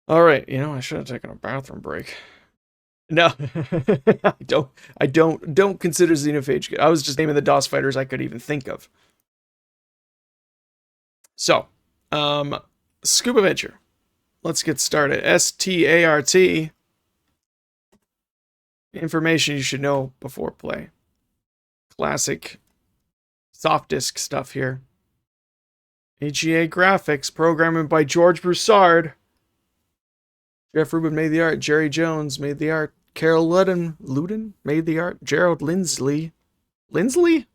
All right, I should have taken a bathroom break. No, I don't consider Xenophage good. I was just naming the DOS fighters I could even think of. So, um, ScubaVenture. Let's get started. START. Information you should know before play. Classic soft disk stuff here. AGA graphics, programming by George Broussard. Jeff Rubin made the art. Jerry Jones made the art. Carol Luden made the art. Gerald Lindsley made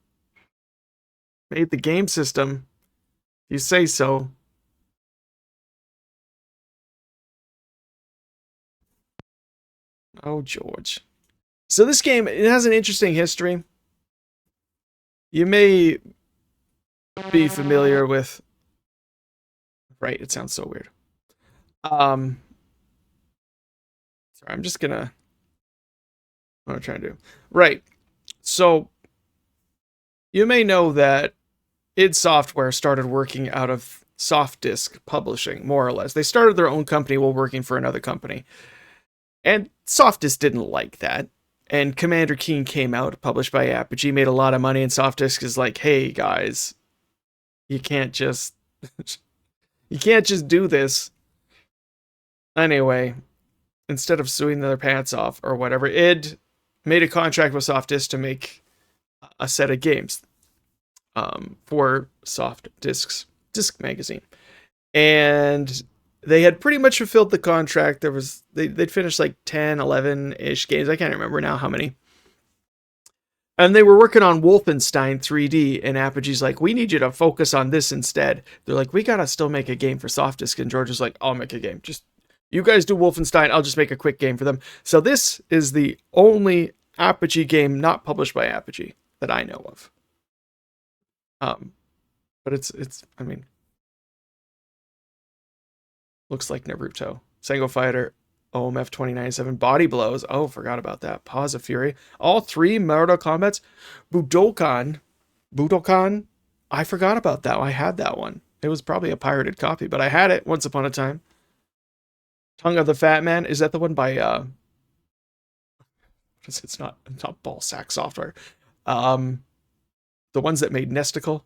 the game system. You say so. Oh, George. So this game, it has an interesting history. You may be familiar with. Right, it sounds so weird. Um, sorry, I'm just gonna. What I'm trying to do. Right. So you may know that id Software started working out of soft disk publishing, more or less. They started their own company while working for another company. And Softdisk didn't like that. And Commander Keen came out, published by Apogee, made a lot of money, and Softdisk is like, hey guys, you can't just you can't just do this. Anyway, instead of suing their pants off or whatever, id made a contract with Softdisk to make a set of games for Soft Discs Disc Magazine. And they had pretty much fulfilled the contract. They'd finished like 10, 11-ish games. I can't remember now how many. And they were working on Wolfenstein 3D, and Apogee's like, we need you to focus on this instead. They're like, we gotta still make a game for Softdisk. And George is like, I'll make a game. Just you guys do Wolfenstein, I'll just make a quick game for them. So this is the only Apogee game not published by Apogee that I know of. Um, but I mean, looks like Naruto. Sango Fighter, OMF 2097, Body Blows. Oh, forgot about that. Paws of Fury. All three Mortal Kombats. Budokan. I forgot about that. I had that one. It was probably a pirated copy, but I had it once upon a time. Tongue of the Fat Man. Is that the one by it's not Ball Sack Software. Um the ones that made Nesticle.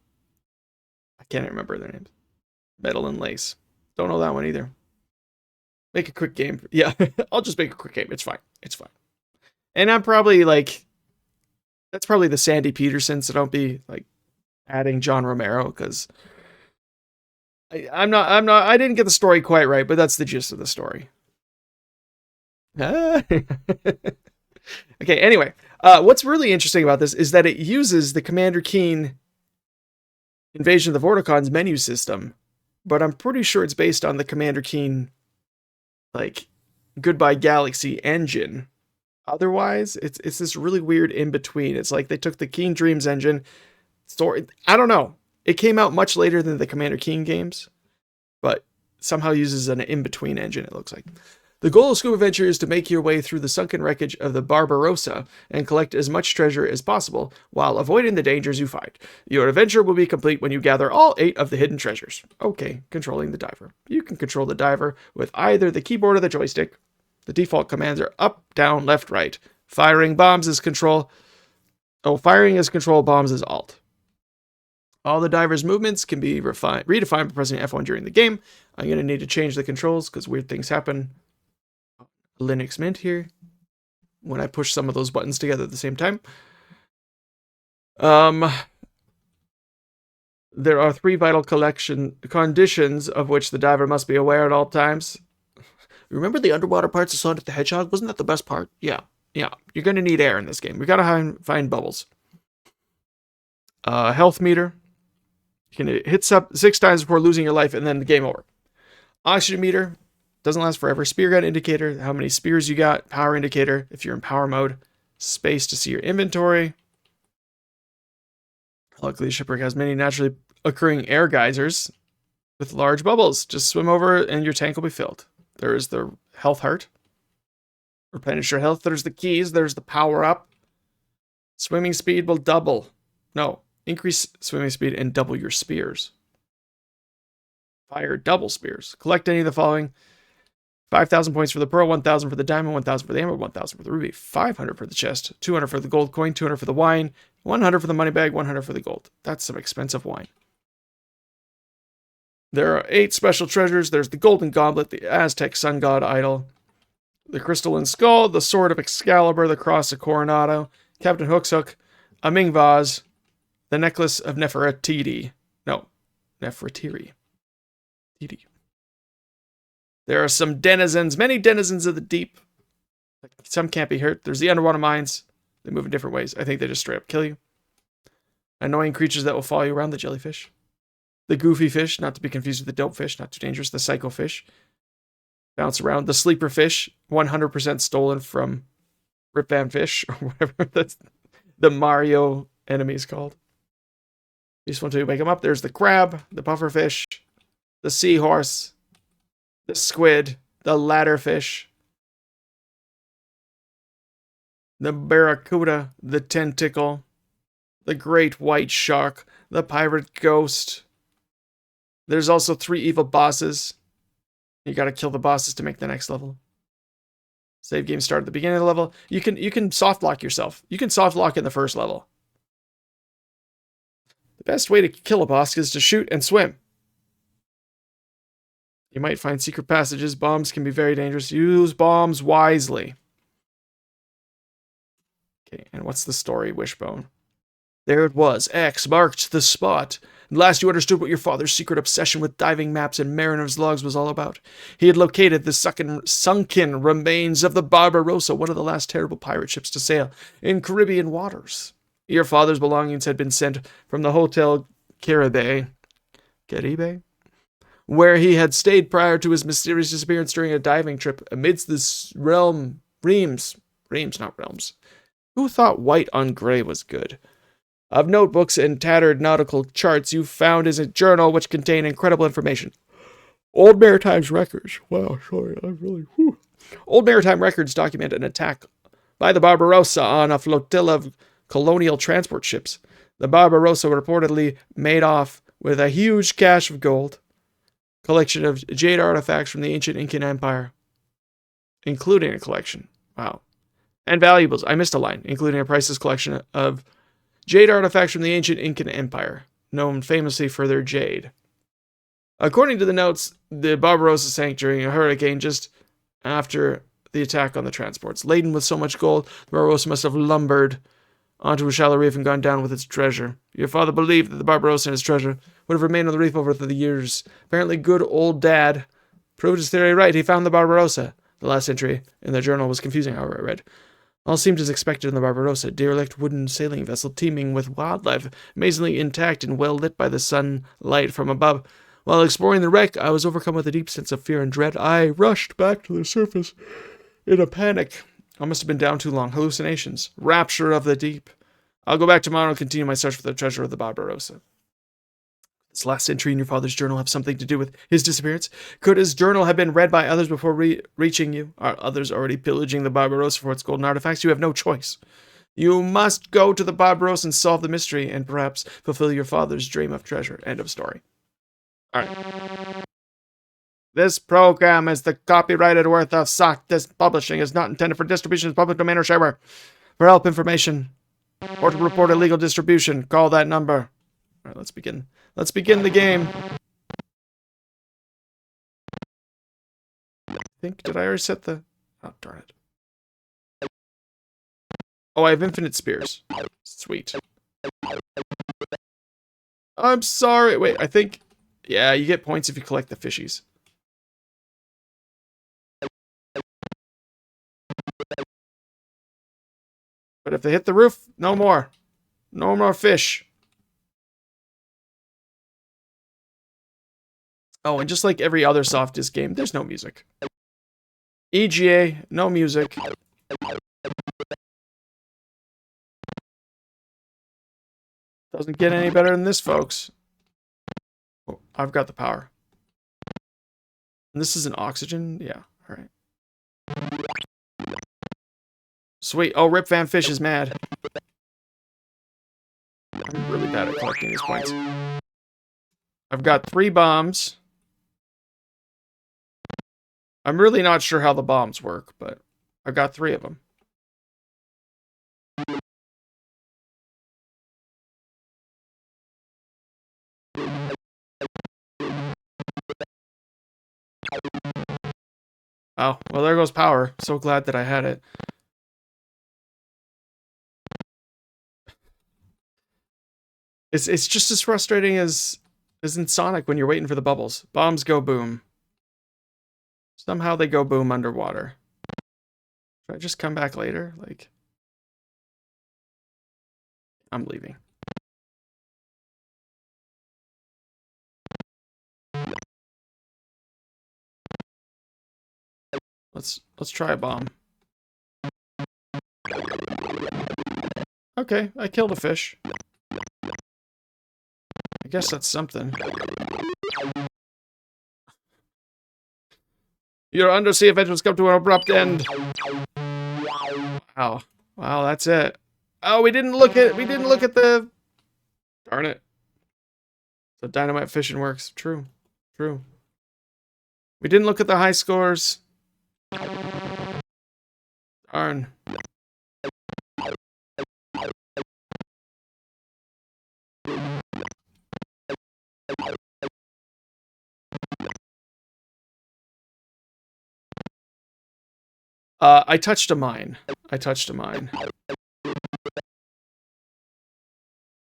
I can't remember their names. Metal and Lace. Don't know that one either. Make a quick game. Yeah, I'll just make a quick game. It's fine. It's fine. And I'm probably like, that's probably the Sandy Peterson, so don't be like adding John Romero because I didn't get the story quite right, but that's the gist of the story. Okay, anyway, what's really interesting about this is that it uses the Commander Keen Invasion of the Vorticons menu system, but I'm pretty sure it's based on the Commander Keen like Goodbye Galaxy engine. Otherwise, it's this really weird in between. It's like they took the Keen Dreams engine. Story, I don't know. It came out much later than the Commander Keen games, but somehow uses an in between engine. It looks like. The goal of ScubaVenture is to make your way through the sunken wreckage of the Barbarossa and collect as much treasure as possible while avoiding the dangers you find. Your adventure will be complete when you gather all 8 of the hidden treasures. Okay, controlling the diver. You can control the diver with either the keyboard or the joystick. The default commands are up, down, left, right. Firing bombs is control. Firing is control, bombs is alt. All the diver's movements can be redefined by pressing F1 during the game. I'm going to need to change the controls because weird things happen. Linux Mint here when I push some of those buttons together at the same time. There are 3 vital conditions of which the diver must be aware at all times. Remember the underwater parts of Sonic the Hedgehog? Wasn't that the best part? Yeah. You're going to need air in this game. We got to find bubbles. Health meter. You can hit up 6 times before losing your life and then the game over. Oxygen meter. Doesn't last forever. Spear gun indicator, how many spears you got. Power indicator, if you're in power mode. Space to see your inventory. Luckily, the shipwreck has many naturally occurring air geysers with large bubbles. Just swim over and your tank will be filled. There is the health heart. Replenish your health. There's the keys. There's the power up. Swimming speed will double. No, increase swimming speed and double your spears. Fire double spears. Collect any of the following. 5,000 points for the pearl, 1,000 for the diamond, 1,000 for the emerald, 1,000 for the ruby, 500 for the chest, 200 for the gold coin, 200 for the wine, 100 for the money bag, 100 for the gold. That's some expensive wine. There are 8 special treasures. There's the golden goblet, the Aztec sun god idol, the crystalline skull, the sword of Excalibur, the cross of Coronado, Captain Hook's hook, a Ming vase, the necklace of Nefertiti. No, Nefertiri. There are some denizens, many denizens of the deep. Some can't be hurt. There's the underwater mines. They move in different ways. I think they just straight up kill you. Annoying creatures that will follow you around, the jellyfish. The goofy fish, not to be confused with the dope fish, not too dangerous. The psycho fish. Bounce around. The sleeper fish, 100% stolen from Rip Van Fish, or whatever that's the Mario enemy is called. Useful until you wake them up. There's the crab, the puffer fish, the seahorse, the squid, the ladderfish, the barracuda, the tentacle, the great white shark, the pirate ghost. There's also 3 evil bosses. You gotta kill the bosses to make the next level. Save game start at the beginning of the level. You can soft lock yourself. You can soft lock in the first level. The best way to kill a boss is to shoot and swim. You might find secret passages. Bombs can be very dangerous. Use bombs wisely. Okay, and what's the story, Wishbone? There it was. X marked the spot. At last you understood what your father's secret obsession with diving maps and mariner's logs was all about. He had located the sunken remains of the Barbarossa, one of the last terrible pirate ships to sail in Caribbean waters. Your father's belongings had been sent from the Hotel Caribe, where he had stayed prior to his mysterious disappearance during a diving trip amidst the reams, not realms. Who thought white on gray was good? Of notebooks and tattered nautical charts you found is a journal which contained incredible information. Old maritime records. Wow, sorry, Old maritime records document an attack by the Barbarossa on a flotilla of colonial transport ships. The Barbarossa reportedly made off with a huge cache of gold, collection of jade artifacts from the ancient Incan Empire, including a collection. Wow. And valuables. I missed a line, including a priceless collection of jade artifacts from the ancient Incan Empire, known famously for their jade. According to the notes, the Barbarossa sank during a hurricane just after the attack on the transports. Laden with so much gold, the Barbarossa must have lumbered onto a shallow reef and gone down with its treasure. Your father believed that the Barbarossa and his treasure would have remained on the reef over the years. Apparently, good old dad proved his theory right. He found the Barbarossa. The last entry in the journal was confusing, however, I read. All seemed as expected in the Barbarossa, a derelict wooden sailing vessel teeming with wildlife, amazingly intact and well lit by the sunlight from above. While exploring the wreck, I was overcome with a deep sense of fear and dread. I rushed back to the surface in a panic. I must have been down too long. Hallucinations. Rapture of the deep. I'll go back tomorrow and continue my search for the treasure of the Barbarossa. This last entry in your father's journal have something to do with his disappearance? Could his journal have been read by others before reaching you? Are others already pillaging the Barbarossa for its golden artifacts? You have no choice. You must go to the Barbarossa and solve the mystery, and perhaps fulfill your father's dream of treasure. End of story. Alright. This program is the copyrighted work of Sock Disc Publishing. Is not intended for distribution as public domain or shareware. For help information or to report illegal distribution, call that number. Alright, let's begin. Let's begin the game. Did I already set the... Oh, darn it. Oh, I have infinite spears. Sweet. I'm sorry. Wait, I think... Yeah, you get points if you collect the fishies. But if they hit the roof, no more. No more fish. Oh, and just like every other soft disc game, there's no music. EGA, no music. Doesn't get any better than this, folks. Oh, I've got the power. And this is an oxygen? Yeah, alright. Sweet. Oh, Rip Van Fish is mad. I'm really bad at collecting these points. I've got 3 bombs. I'm really not sure how the bombs work, but I've got 3 of them. Oh, well, there goes power. So glad that I had it. It's just as frustrating as in Sonic when you're waiting for the bubbles. Bombs go boom. Somehow they go boom underwater. Should I just come back later? Like, I'm leaving. Let's try a bomb. Okay, I killed a fish. I guess that's something. Your undersea adventures come to an abrupt end. Wow. Wow, that's it. Oh, we didn't look at the... Darn it. So dynamite fishing works. True. True. We didn't look at the high scores. Darn. I touched a mine.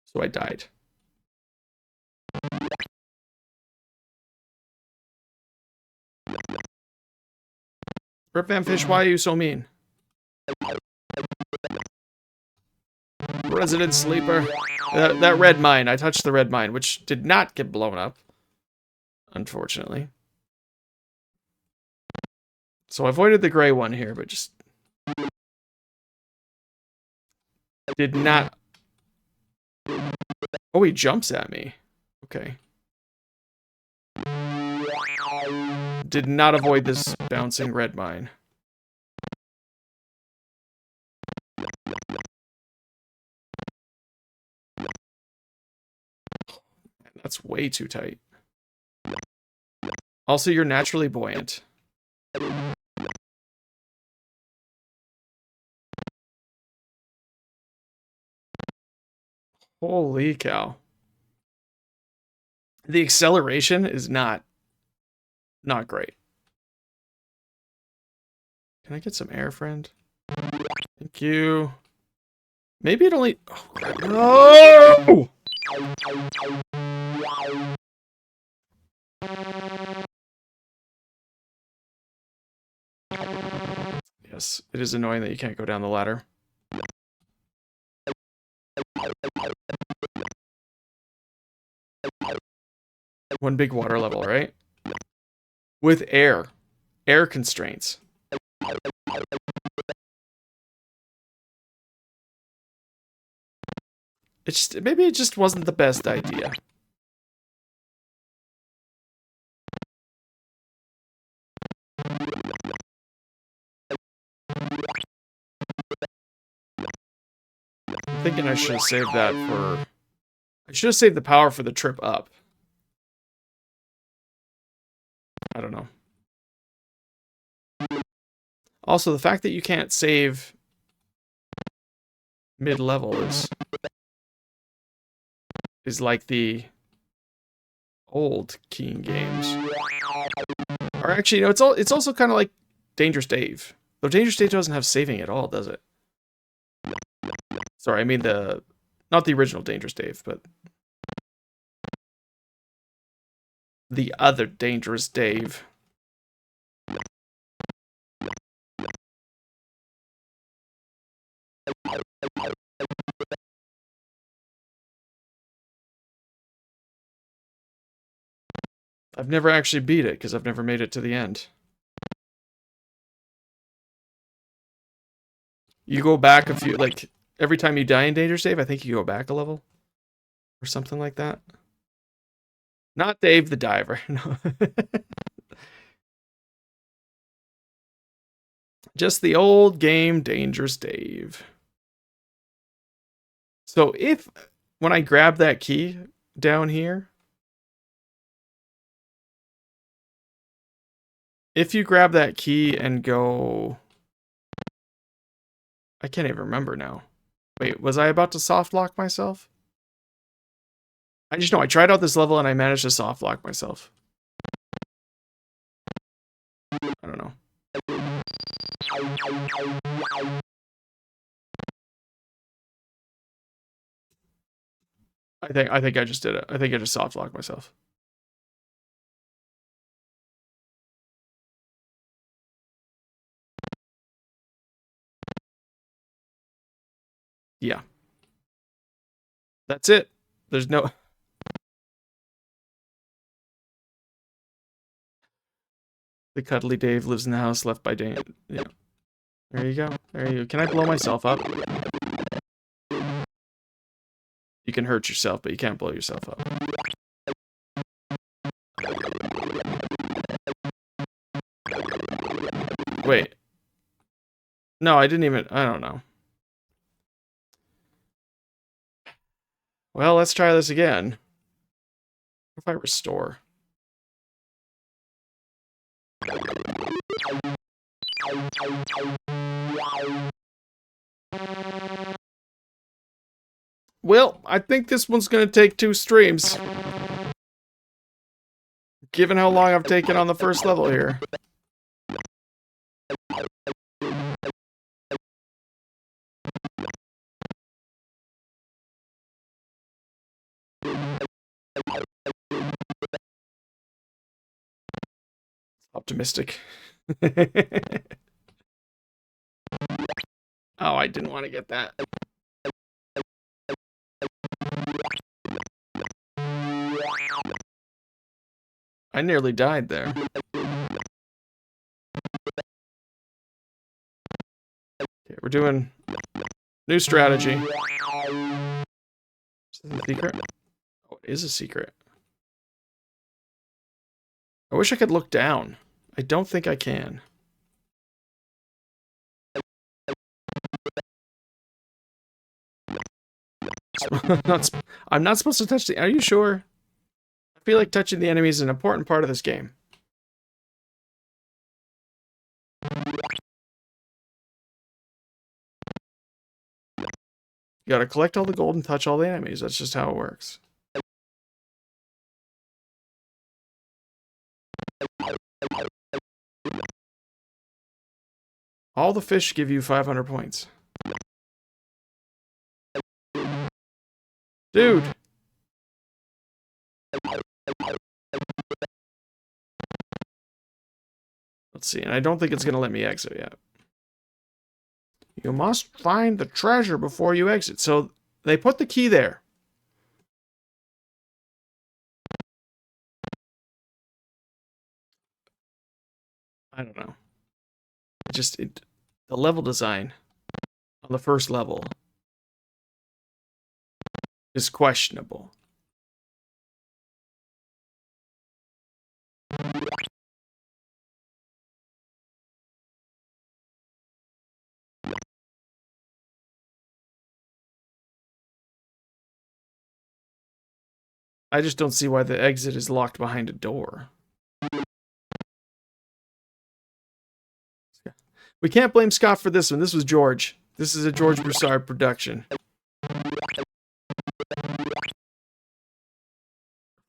So I died. Rip Van Fish, why are you so mean? Resident Sleeper. That red mine. I touched the red mine, which did not get blown up. Unfortunately. So I avoided the gray one here, but just... did not... Oh, he jumps at me. Okay. Did not avoid this bouncing red mine. That's way too tight. Also, you're naturally buoyant. Holy cow. The acceleration is not great. Can I get some air, friend? Thank you. Maybe it only... Oh, crap. No! Yes, it is annoying that you can't go down the ladder. One big water level, right? With air constraints. Maybe it just wasn't the best idea. I'm thinking I should have saved that for... I should have saved the power for the trip up. I don't know. Also, the fact that you can't save mid-level is like the old Keen games. Or actually, you know, it's also kind of like Dangerous Dave. Though Dangerous Dave doesn't have saving at all, does it? Sorry, I mean not the original Dangerous Dave, but the other Dangerous Dave. I've never actually beat it because I've never made it to the end. You go back a few, like, every time you die in Dangerous Dave, I think you go back a level. Or something like that. Not Dave the Diver, no. Just the old game Dangerous Dave. So when I grab that key down here, If you grab that key and go... I can't even remember now. Wait, was I about to soft lock myself? I just know I tried out this level and I managed to soft lock myself. I don't know. I think I just did it. I think I just soft locked myself. Yeah. That's it. There's no... The cuddly Dave lives in the house left by Dan. Yeah. There you go. There you go. Can I blow myself up? You can hurt yourself, but you can't blow yourself up. Wait. No, I didn't even... I don't know. Well, let's try this again. What if I restore? Well, I think this one's going to take 2 streams. Given how long I've taken on the first level here. Optimistic. Oh, I didn't want to get that. I nearly died there. Okay, we're doing new strategy. Is this a secret? Oh, it is a secret. I wish I could look down. I don't think I can. I'm not supposed to touch the... Are you sure? I feel like touching the enemy is an important part of this game. You gotta collect all the gold and touch all the enemies. That's just how it works. All the fish give you 500 points. Dude! Let's see, and I don't think it's gonna let me exit yet. You must find the treasure before you exit. So they put the key there. I don't know. The level design on the first level is questionable. I just don't see why the exit is locked behind a door. We can't blame Scott for this one. This was George. This is a George Broussard production.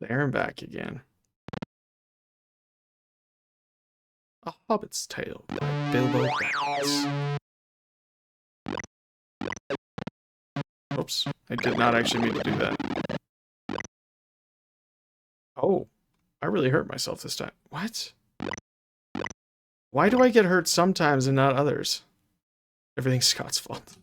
There and back again. A Hobbit's Tale by Bilbo Baggins. Oops, I did not actually mean to do that. Oh, I really hurt myself this time. What? Why do I get hurt sometimes and not others? Everything's Scott's fault.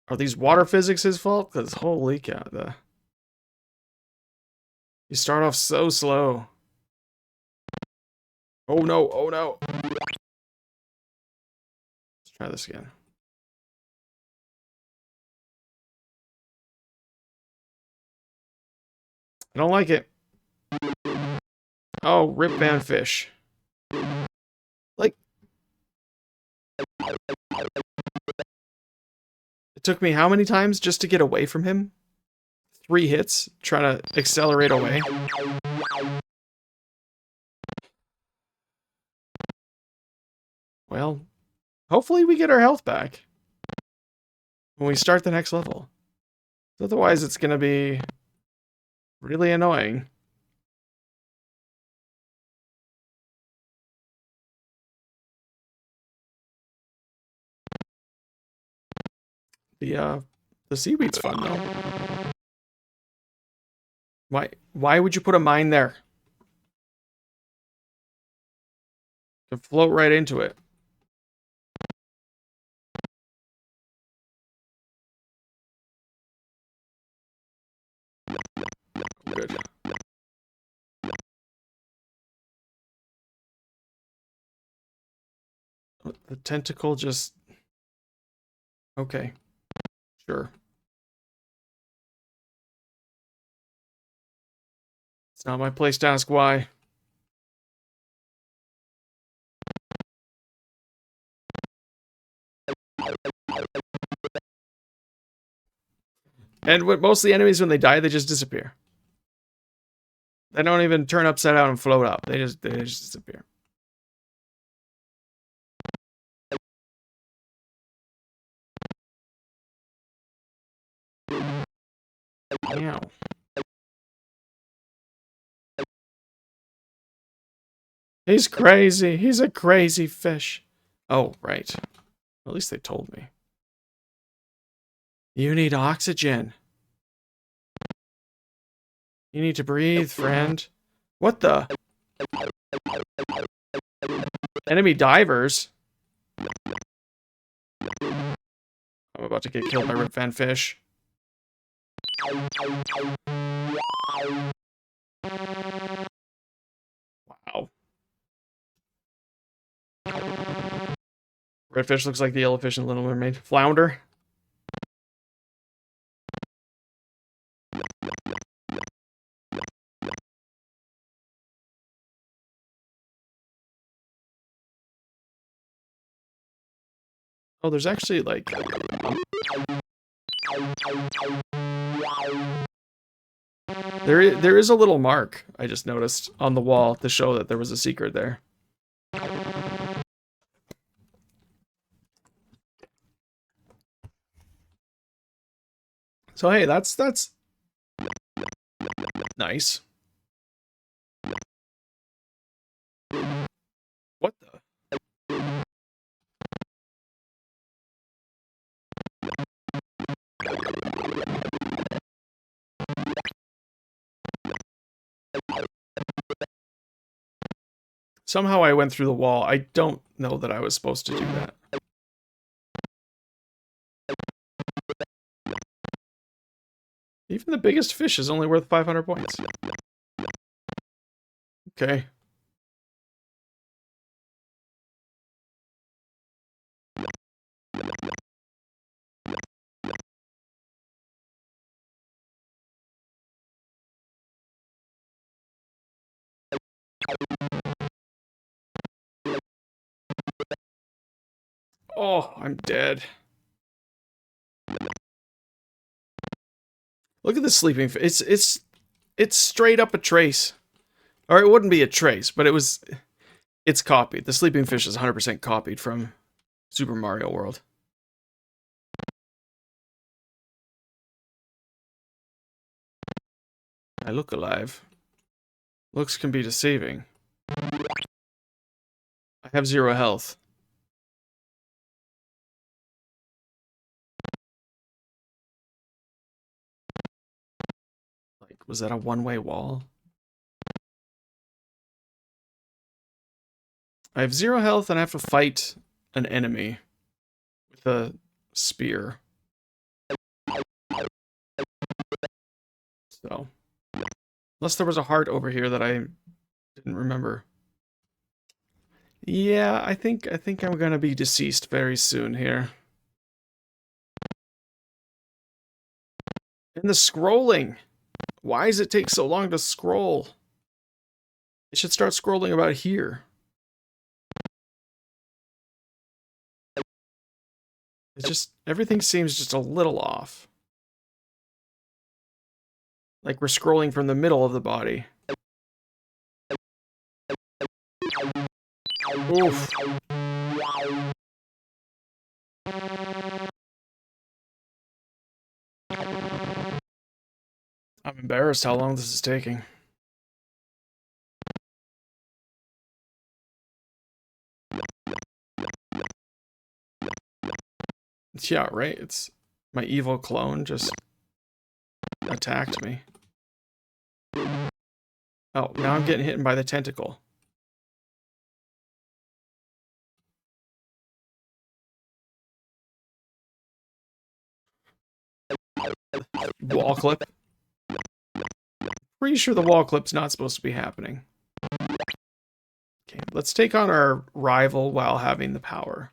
Are these water physics his fault? Because holy cow, you start off so slow. Oh no, oh no. Let's try this again. I don't like it. Oh, rip Van Fish. Like, it took me how many times just to get away from him? 3 hits, trying to accelerate away. Well, hopefully we get our health back when we start the next level. Otherwise, it's going to be really annoying. The seaweed's fun though. Why would you put a mine there? You can float right into it. Good. The tentacle just... Okay. Sure. It's not my place to ask why. And with most of the enemies, when they die, they just disappear. They don't even turn upside down and float up. They just disappear. Meow. He's crazy. He's a crazy fish. Oh, right. At least they told me. You need oxygen. You need to breathe, friend. What the? Enemy divers? I'm about to get killed by Rip Van Fish. Wow. Redfish looks like the yellowfish in Little Mermaid. Flounder. Oh, there's actually like... There is a little mark, I just noticed, on the wall to show that there was a secret there. So hey, that's nice. What the? Somehow I went through the wall. I don't know that I was supposed to do that. Even the biggest fish is only worth 500 points. Okay. Oh, I'm dead. Look at the sleeping fish. It's straight up a trace. Or it wouldn't be a trace, but it's copied. The sleeping fish is 100% copied from Super Mario World. I look alive. Looks can be deceiving. I have 0 health. Like, was that a one-way wall? I have 0 health and I have to fight an enemy with a spear. So, unless there was a heart over here that I didn't remember. Yeah, I think I'm gonna be deceased very soon here. And the scrolling. Why does it take so long to scroll? It should start scrolling about here. It's just, everything seems just a little off. Like we're scrolling from the middle of the body. Oof. I'm embarrassed how long this is taking. Yeah, right? It's my evil clone just attacked me. Oh, now I'm getting hit by the tentacle. Wall clip. Pretty sure the wall clip's not supposed to be happening. Okay, let's take on our rival while having the power.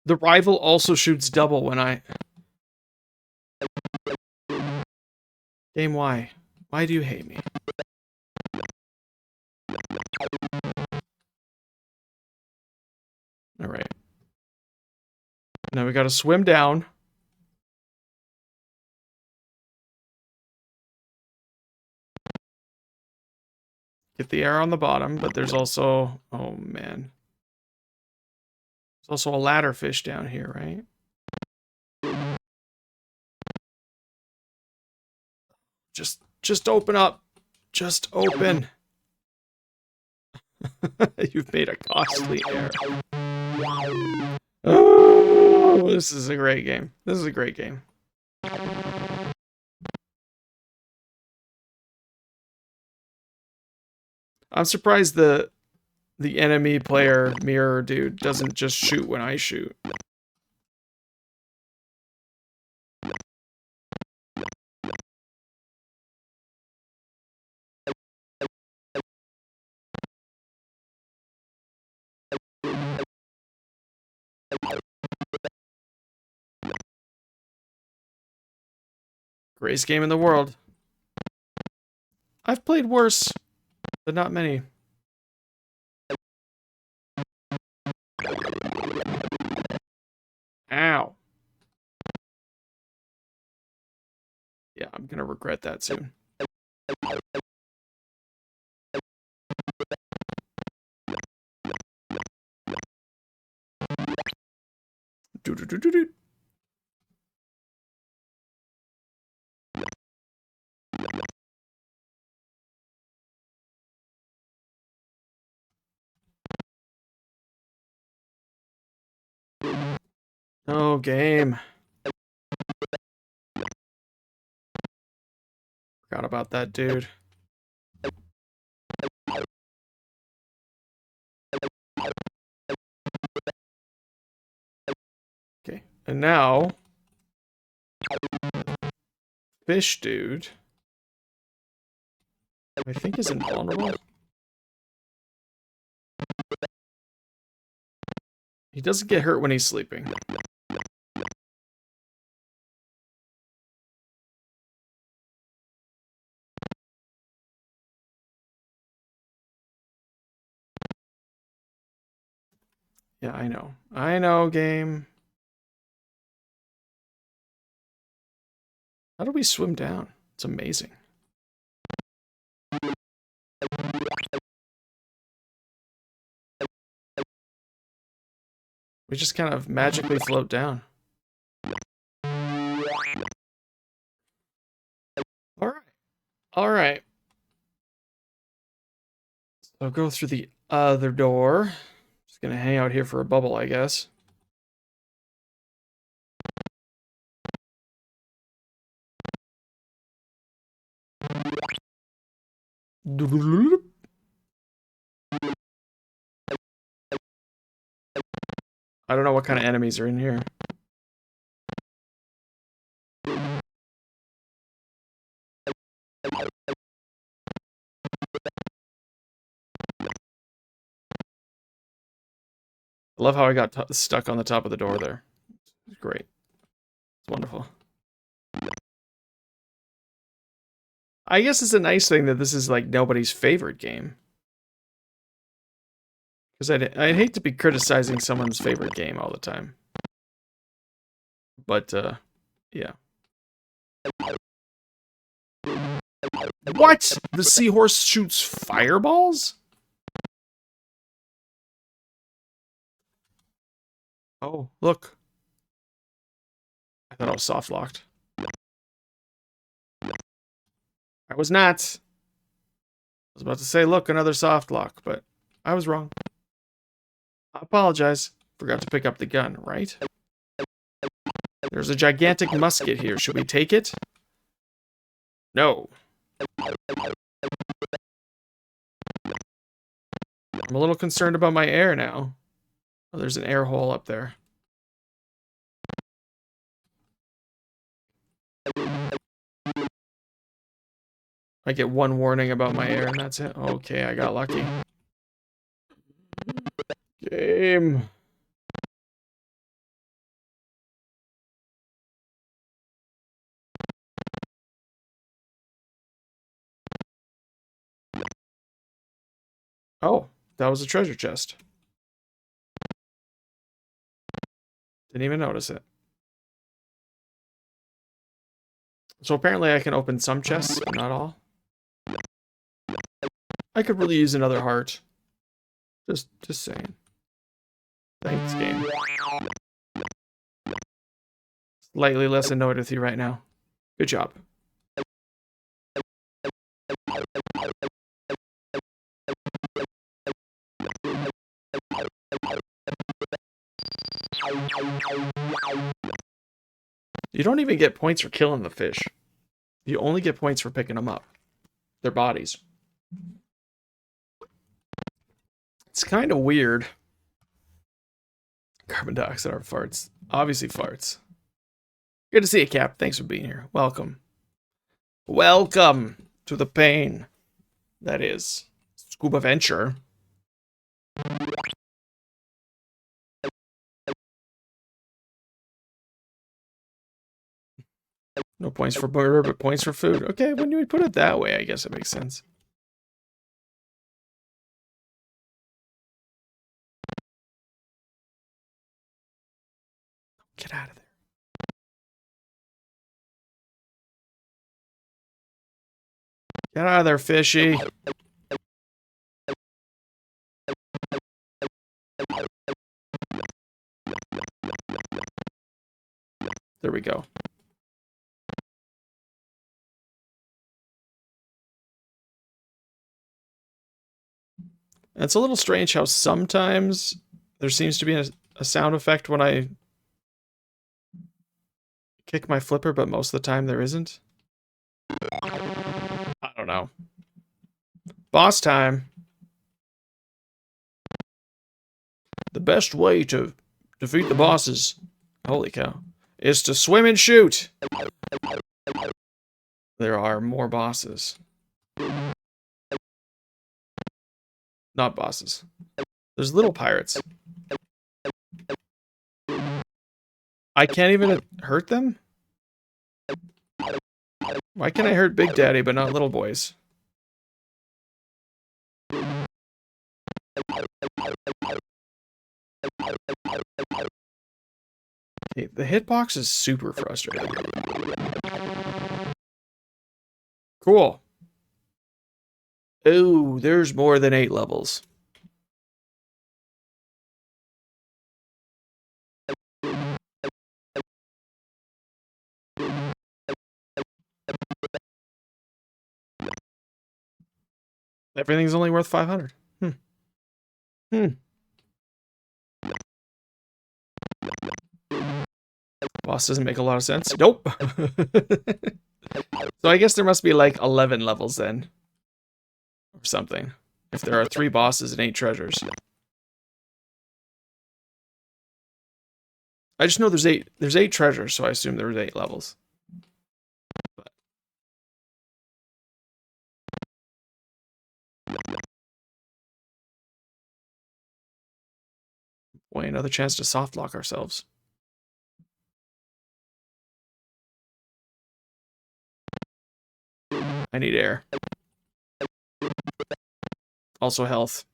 The rival also shoots double when I... Game, why? Why do you hate me? Alright. Now we gotta swim down. Get the air on the bottom, but there's also... Oh, man. There's also a ladder fish down here, right? Just open up. Just open. You've made a costly error. Oh, this is a great game. This is a great game. I'm surprised the enemy player mirror dude doesn't just shoot when I shoot. Greatest game in the world. I've played worse, but not many. Ow. Yeah, I'm gonna regret that soon. Doo -doo -doo -doo -doo. Oh, game. Forgot about that dude. Okay, and now... Fish dude. I think is invulnerable. He doesn't get hurt when he's sleeping. Yeah, I know. I know, game. How do we swim down? It's amazing. We just kind of magically float down. Alright. Alright. So go through the other door. Just gonna hang out here for a bubble, I guess. I don't know what kind of enemies are in here. I love how I got stuck on the top of the door there. It's great. It's wonderful. I guess it's a nice thing that this is like nobody's favorite game. Because I'd hate to be criticizing someone's favorite game all the time. But, yeah. What? The seahorse shoots fireballs? Oh, look. I thought I was soft locked. I was not. I was about to say, look, another soft lock, but I was wrong. I apologize. Forgot to pick up the gun, right? There's a gigantic musket here. Should we take it? No. I'm a little concerned about my air now. Oh, there's an air hole up there. I get one warning about my air and that's it. Okay, I got lucky. Game. Oh, that was a treasure chest. Didn't even notice it. So apparently I can open some chests, but not all. I could really use another heart. Just saying. Thanks, game. Slightly less annoyed with you right now. Good job. You don't even get points for killing the fish. You only get points for picking them up. Their bodies. It's kind of weird. Carbon dioxide are farts. Obviously farts. Good to see you, Cap. Thanks for being here. Welcome. Welcome to the pain that is ScubaVenture. No points for murder, but points for food. Okay, when you put it that way, I guess it makes sense. Get out of there. Get out of there, fishy. There we go. And it's a little strange how sometimes there seems to be a sound effect when I kick my flipper, but most of the time there isn't. I don't know. Boss time. The best way to defeat the bosses, holy cow, is to swim and shoot. There are more bosses. Not bosses. There's little pirates. I can't even hurt them? Why can I hurt Big Daddy but not little boys? Okay, the hitbox is super frustrating. Cool. Oh, there's more than 8 levels. Everything's only worth 500. Boss doesn't make a lot of sense. Nope. So I guess there must be like 11 levels then. Or something. If there are 3 bosses and 8 treasures. I just know there's 8 treasures, so I assume there's 8 levels. But. Boy, another chance to soft lock ourselves. I need air. Also health.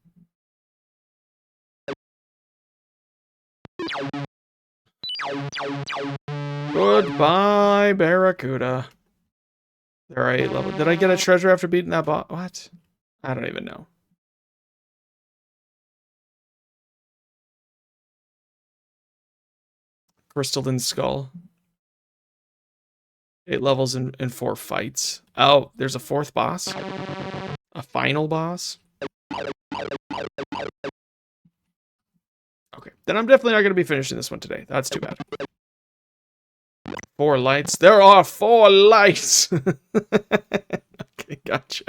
Goodbye, Barracuda. There are 8 levels. Did I get a treasure after beating that boss? What? I don't even know. Crystalline Skull. 8 levels and 4 fights. Oh, there's a 4th boss? A final boss? Okay, then I'm definitely not going to be finishing this one today. That's too bad. 4 lights. There are 4 lights! Okay, gotcha.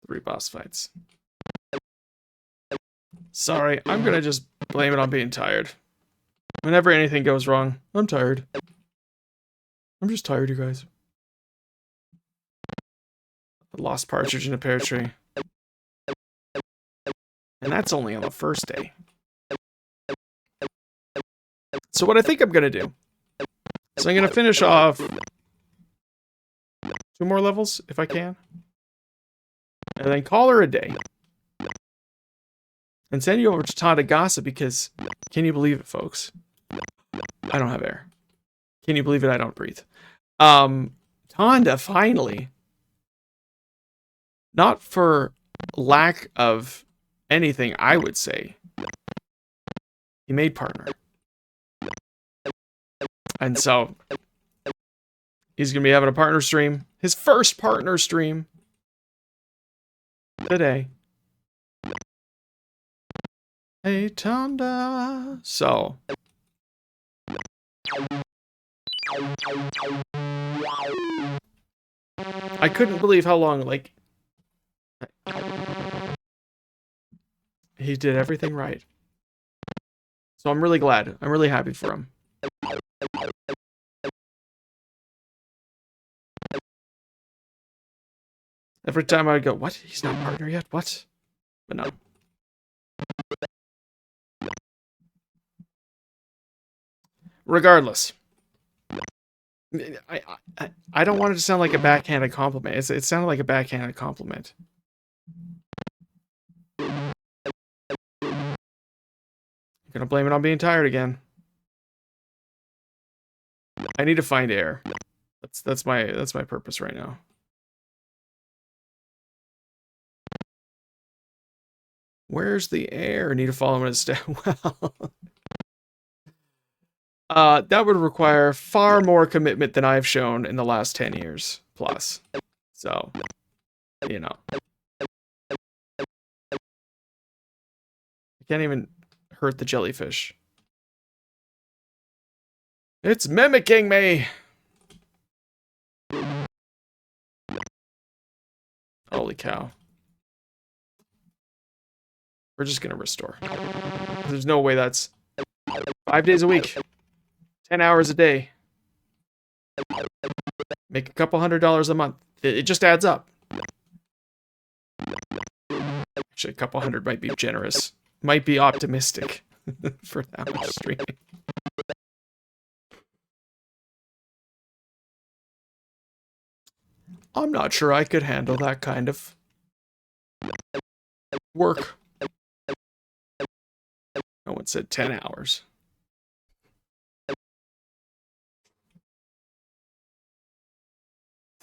Three boss fights. Sorry, I'm gonna just blame it on being tired. Whenever anything goes wrong, I'm tired. I'm just tired, you guys. A lost partridge in a pear tree. And that's only on the first day. So what I think I'm gonna do, so I'm gonna finish off 2 more levels, if I can. And then call her a day. And send you over to Tonda Gossip because, can you believe it, folks? I don't have air. Can you believe it? I don't breathe. Tonda, finally, not for lack of anything, I would say, he made partner. And so, he's going to be having a partner stream. His first partner stream. Today. Hey, Tonda. So. I couldn't believe how long, like, he did everything right. So I'm really glad. I'm really happy for him. Every time I would go, what? He's not partner yet? What? But no. Regardless. I don't want it to sound like a backhanded compliment. It sounded like a backhanded compliment. I'm gonna blame it on being tired again. I need to find air. That's my purpose right now. Where's the air? I need to follow him in his step. Well, that would require far more commitment than I've shown in the last 10 years plus. So, you know. I can't even hurt the jellyfish. It's mimicking me! Holy cow. We're just gonna restore. There's no way that's 5 days a week. 10 hours a day. Make a couple $100 a month. It just adds up. Actually, a couple hundred might be generous. Might be optimistic for that much streaming. I'm not sure I could handle that kind of work. No one said 10 hours.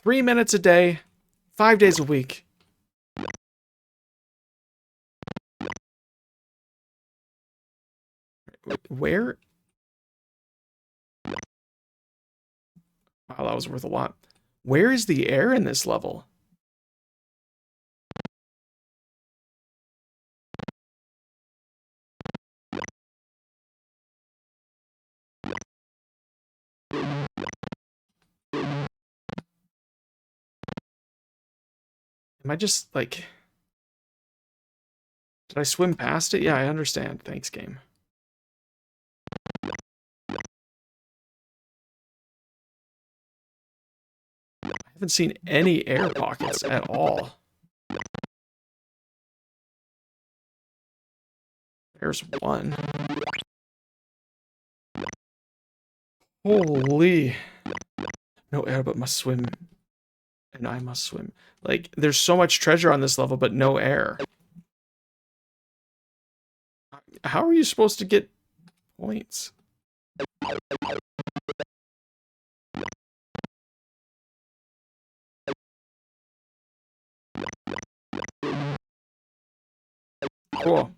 Three minutes a day, 5 days a week. Where? Wow, that was worth a lot. Where is the air in this level? Am I just, like... Did I swim past it? Yeah, I understand. Thanks, game. I haven't seen any air pockets at all. There's one. Holy. No air, but must swim. And I must swim. Like, there's so much treasure on this level, but no air. How are you supposed to get points? Cool.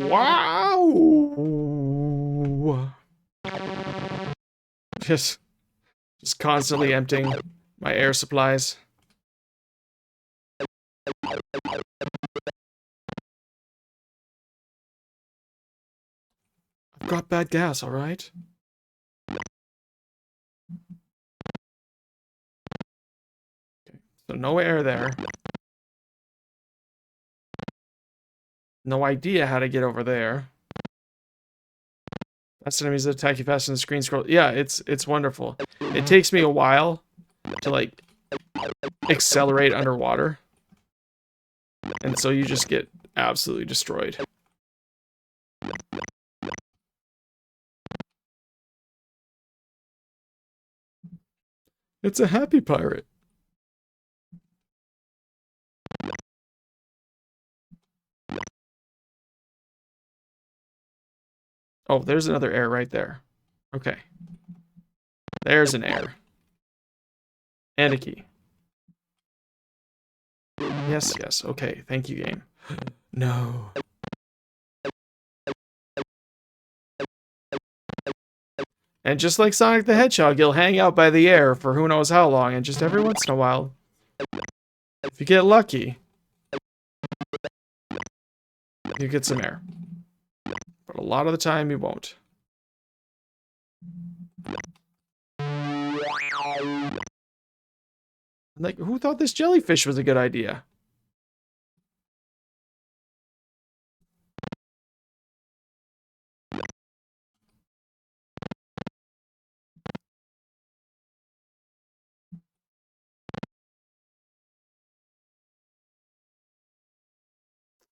Wow! Just constantly emptying my air supplies. I've got bad gas, alright? Okay, so no air there. No idea how to get over there. That's enemies that attack you faster than the screen scroll. Yeah, it's wonderful. It takes me a while to like accelerate underwater. And so you just get absolutely destroyed. It's a happy pirate. Oh, there's another air right there. Okay. There's an air. And a key. Yes, yes. Okay, thank you, game. No. And just like Sonic the Hedgehog, you'll hang out by the air for who knows how long, and just every once in a while, if you get lucky, you get some air. But a lot of the time, you won't. Like, who thought this jellyfish was a good idea?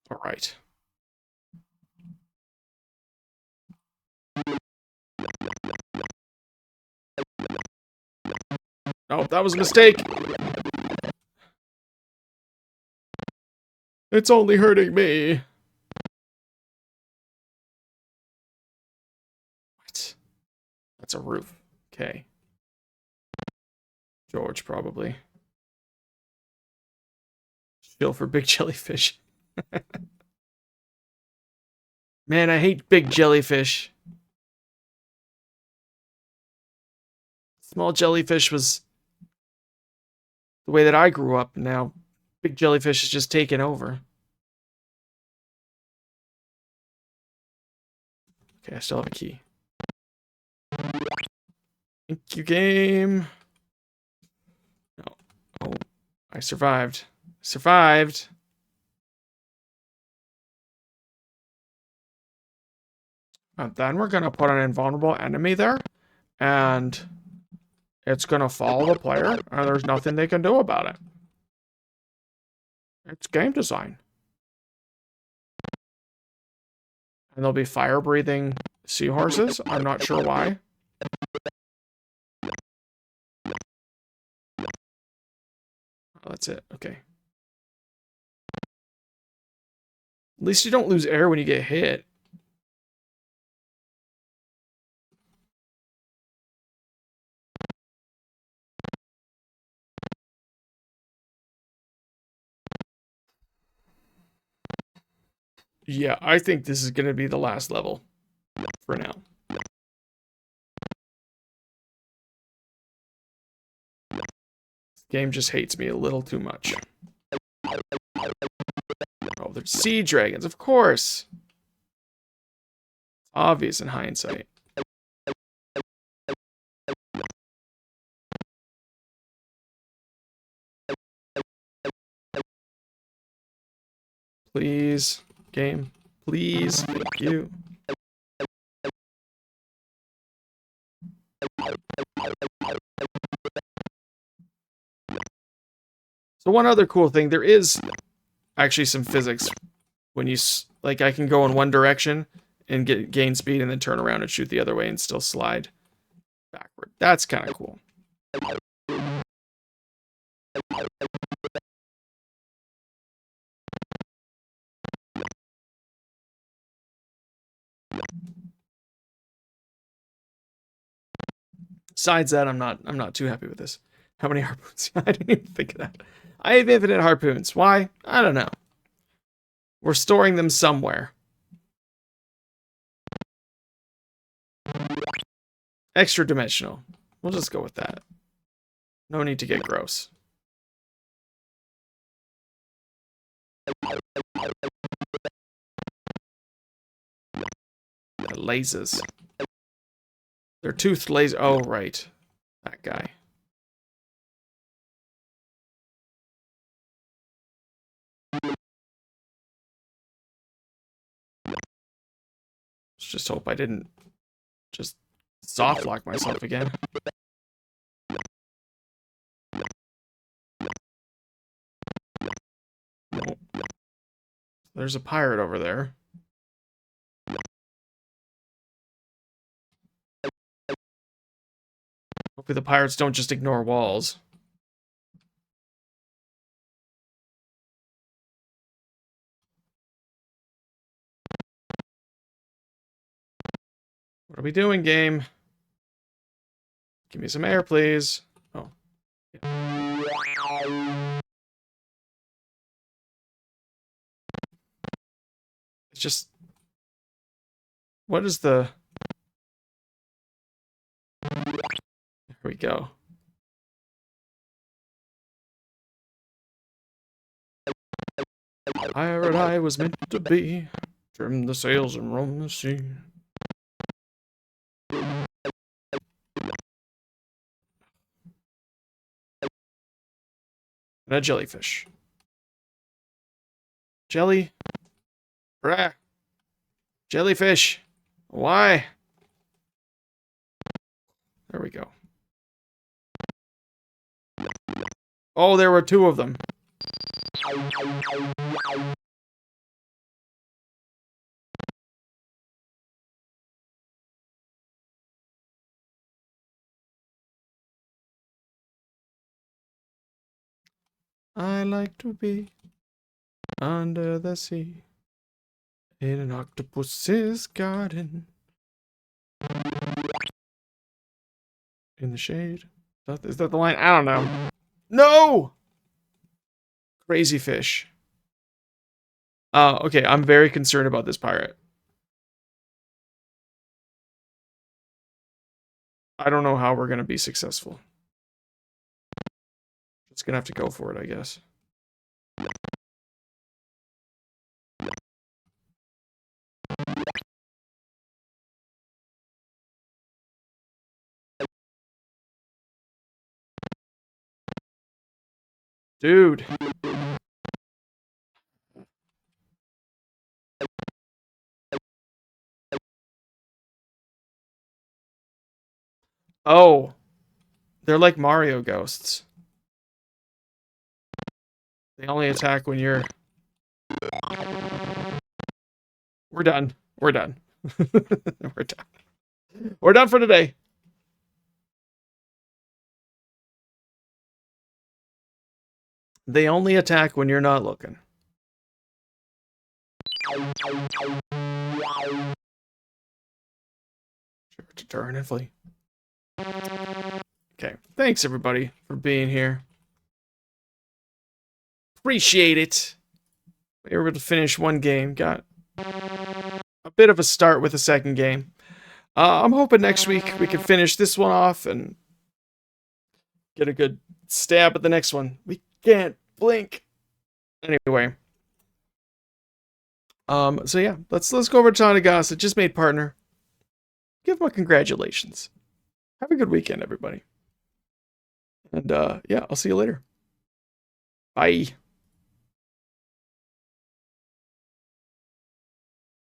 All right. Oh, that was a mistake. It's only hurting me. What? That's a roof. Okay. George, probably. Chill for big jellyfish. Man, I hate big jellyfish. Small jellyfish was the way that I grew up. Now, big jellyfish is just taken over. Okay, I still have a key. Thank you, game. No. Oh, I survived. Survived. And then we're going to put an invulnerable enemy there. And it's going to follow the player. And there's nothing they can do about it. It's game design. And there'll be fire-breathing seahorses. I'm not sure why. Oh, that's it. Okay. At least you don't lose air when you get hit. Yeah, I think this is going to be the last level for now. This game just hates me a little too much. Oh, there's sea dragons, of course. Obvious in hindsight. Please, game. Please, thank you. So one other cool thing, there is actually some physics when you like I can go in one direction and gain speed and then turn around and shoot the other way and still slide backward. That's kind of cool. Besides that, I'm not too happy with this. How many harpoons? I didn't even think of that. I have infinite harpoons. Why? I don't know. We're storing them somewhere. Extra dimensional. We'll just go with that. No need to get gross. The lasers. They're toothed laser. Oh, right. That guy. Let's just hope I didn't just soft lock myself again. Oh. There's a pirate over there. Hopefully the pirates don't just ignore walls. What are we doing, game? Give me some air, please. Oh. Yeah. It's just... What is the... There we go. Pirate I was meant to be. Trim the sails and roam the sea. And a jellyfish. Jelly? Brah. Jellyfish. Why? There we go. Oh, there were two of them. I like to be under the sea in an octopus's garden in the shade. Is that the line? I don't know. No! Crazy fish. Okay, I'm very concerned about this pirate. I don't know how we're going to be successful. Just going to have to go for it, I guess. Dude. Oh. They're like Mario ghosts. They only attack when you're... We're done. We're done. We're done. We're done for today. They only attack when you're not looking. Sure to turn and flee. Okay. Thanks, everybody, for being here. Appreciate it. We were able to finish one game. Got a bit of a start with the second game. I'm hoping next week we can finish this one off and get a good stab at the next one. We can't blink. Anyway. So yeah, let's go over to Tanagas. It just made partner. Give him a congratulations. Have a good weekend, everybody. And yeah, I'll see you later. Bye.